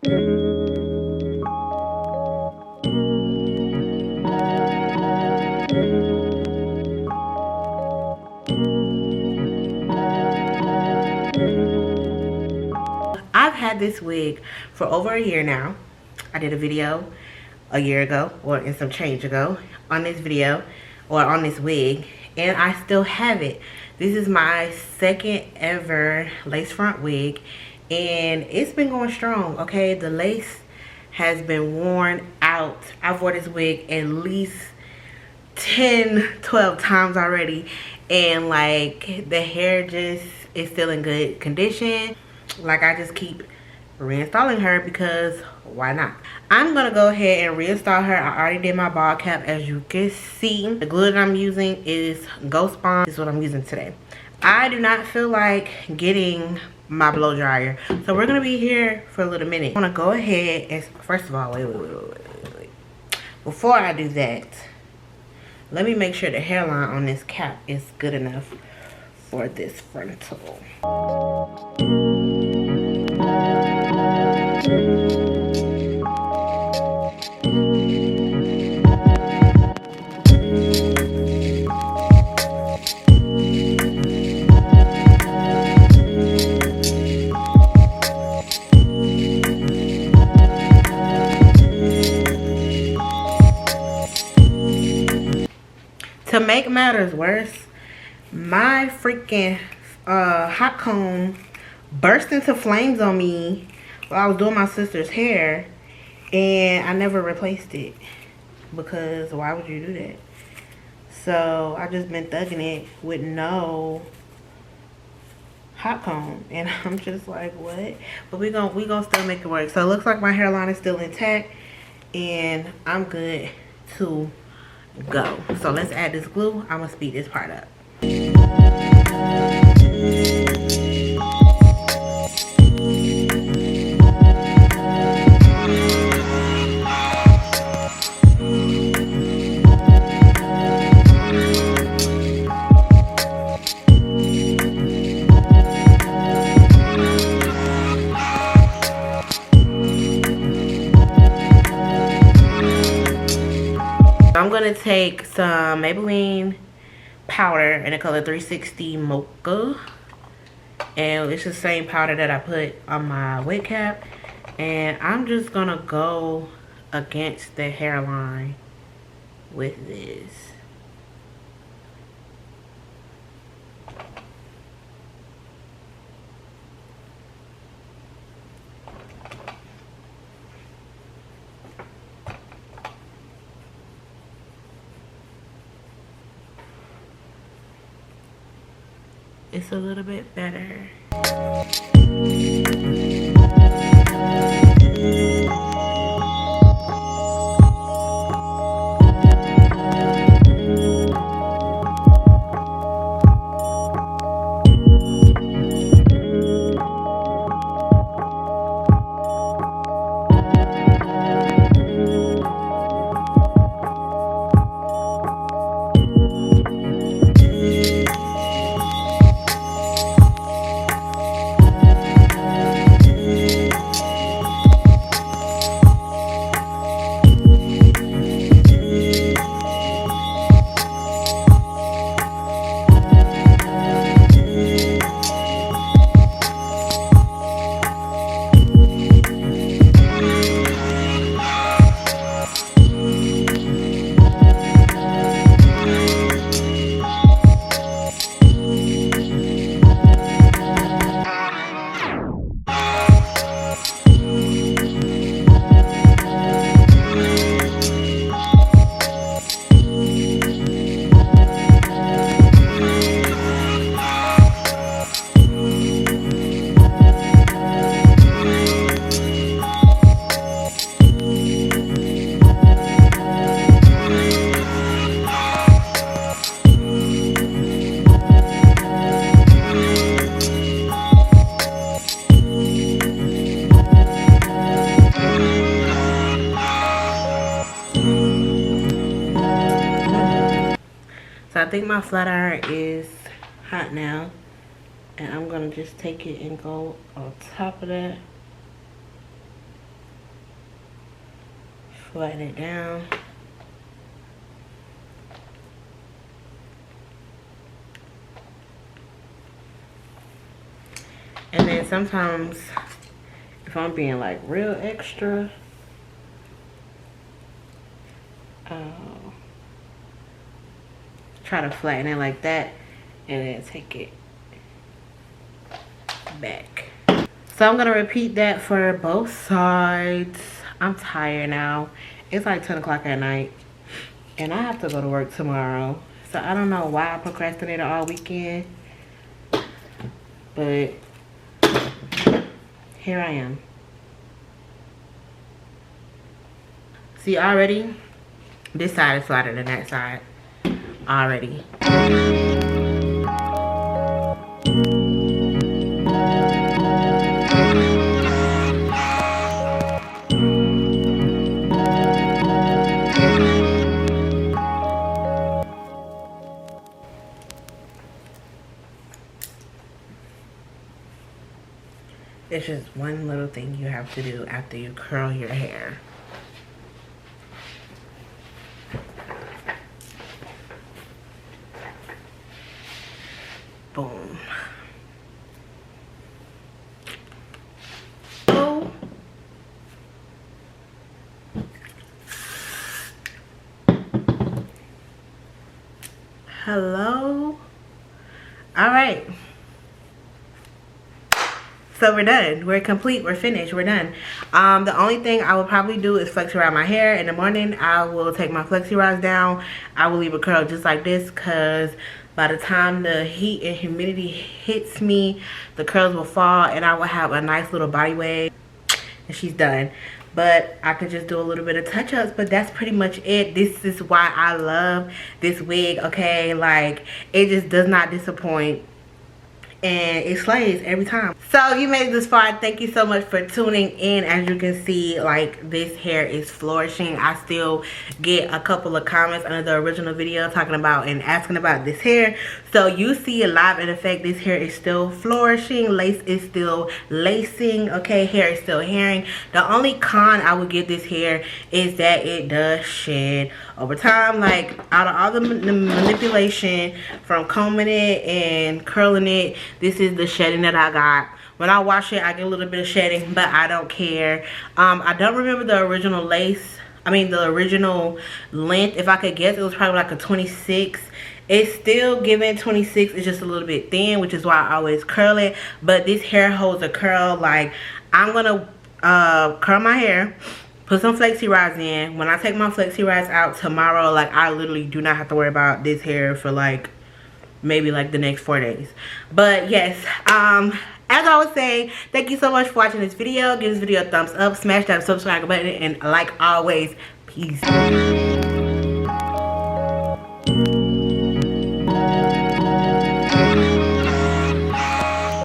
I've had this wig for over a year now. I did a video a year ago, or in some change ago, on this video, or on this wig, and I still have it. This is my second ever lace front wig, and it's been going strong, okay? The lace has been worn out. I've worn this wig at least 10-12 times already, and like the hair just is still in good condition. Like, I just keep reinstalling her because why not? I'm gonna go ahead and reinstall her. I already did my ball cap, as you can see. The glue that I'm using is Ghost Bond. This is what I'm using today. I do not feel like getting my blow dryer, so we're gonna be here for a little minute. I'm gonna go ahead and, first of all, wait. Before I do that, let me make sure the hairline on this cap is good enough for this frontal. To make matters worse, my freaking hot comb burst into flames on me while I was doing my sister's hair, and I never replaced it because why would you do that? So I just been thugging it with no hot comb, and I'm just like, what? But we gonna still make it work. So it looks like my hairline is still intact, and I'm good to go. So let's add this glue. I'm gonna speed this part up. I'm gonna take some Maybelline powder in the color 360 Mocha, and it's the same powder that I put on my wig cap, and I'm just gonna go against the hairline with this. It's a little bit better. So I think my flat iron is hot now, and I'm gonna just take it and go on top of that. flatten it down. And then sometimes if I'm being like real extra, try to flatten it like that and then take it back. So I'm gonna repeat that for both sides. I'm tired now. It's like 10 o'clock at night and I have to go to work tomorrow. So I don't know why I procrastinated all weekend, but here I am. See, already this side is flatter than that side already. It's just one little thing you have to do after you curl your hair. Boom. Oh. Hello. All right. So we're done. We're complete. We're finished. We're done. The only thing I will probably do is flexi rod my hair. In the morning, I will take my flexi rods down. I will leave it curled just like this because by the time the heat and humidity hits me, the curls will fall and I will have a nice little body wave. And she's done. But I could just do a little bit of touch-ups, but that's pretty much it. This is why I love this wig, okay? Like, it just does not disappoint. And it slays every time. So you made it this far. Thank you so much for tuning in. As you can see, like, this hair is flourishing. I still get a couple of comments under the original video talking about and asking about this hair. So you see it live in effect. This hair is still flourishing. Lace is still lacing. Okay, hair is still hairing. The only con I would give this hair is that it does shed over time. Like, out of all the manipulation from combing it and curling it, this is the shedding that I got. When I wash it, I get a little bit of shedding, but I don't care. I don't remember the original lace. I mean, the original length. If I could guess, it was probably like a 26. It's still giving 26. It's just a little bit thin, which is why I always curl it. But this hair holds a curl. Like, I'm gonna curl my hair, put some flexi rods in. When I take my flexi rods out tomorrow, like, I literally do not have to worry about this hair for like maybe like the next 4 days. But yes, as I was saying, thank you so much for watching this video. Give this video a thumbs up, smash that subscribe button, and like always, peace.